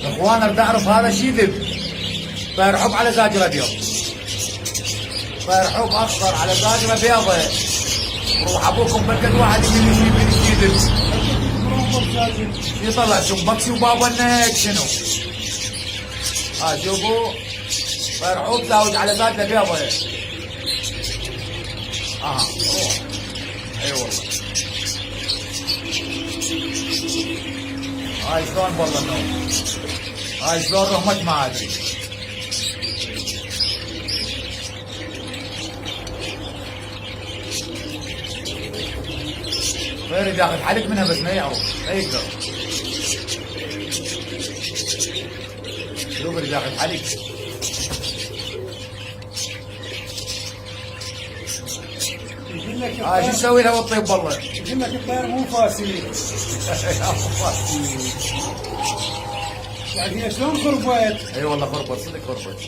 اخوان اريد اعرف هذا شي ذب. طير حب على زاجره ابيض. طير حب اصفر على زاجره بيضة. روح ابوكم بلد واحد من شي ذب. يطلع شبكسي وبابا النك شنو؟ شوفوا طير حب زاوج على زاجره بيضة. روح. اي والله. هاي شلون والله النوم. هاي شلون رحمت ما ادري. غير اذا اخذ حلق منها بس ما يعرف ما يقدر. شوف اذا اخذ حلق. شو تسوي لها بالطيب والله؟ يقول لك الطير مو فاسي. يعني هي شلون خربت؟ اي والله خربت صدق خربت.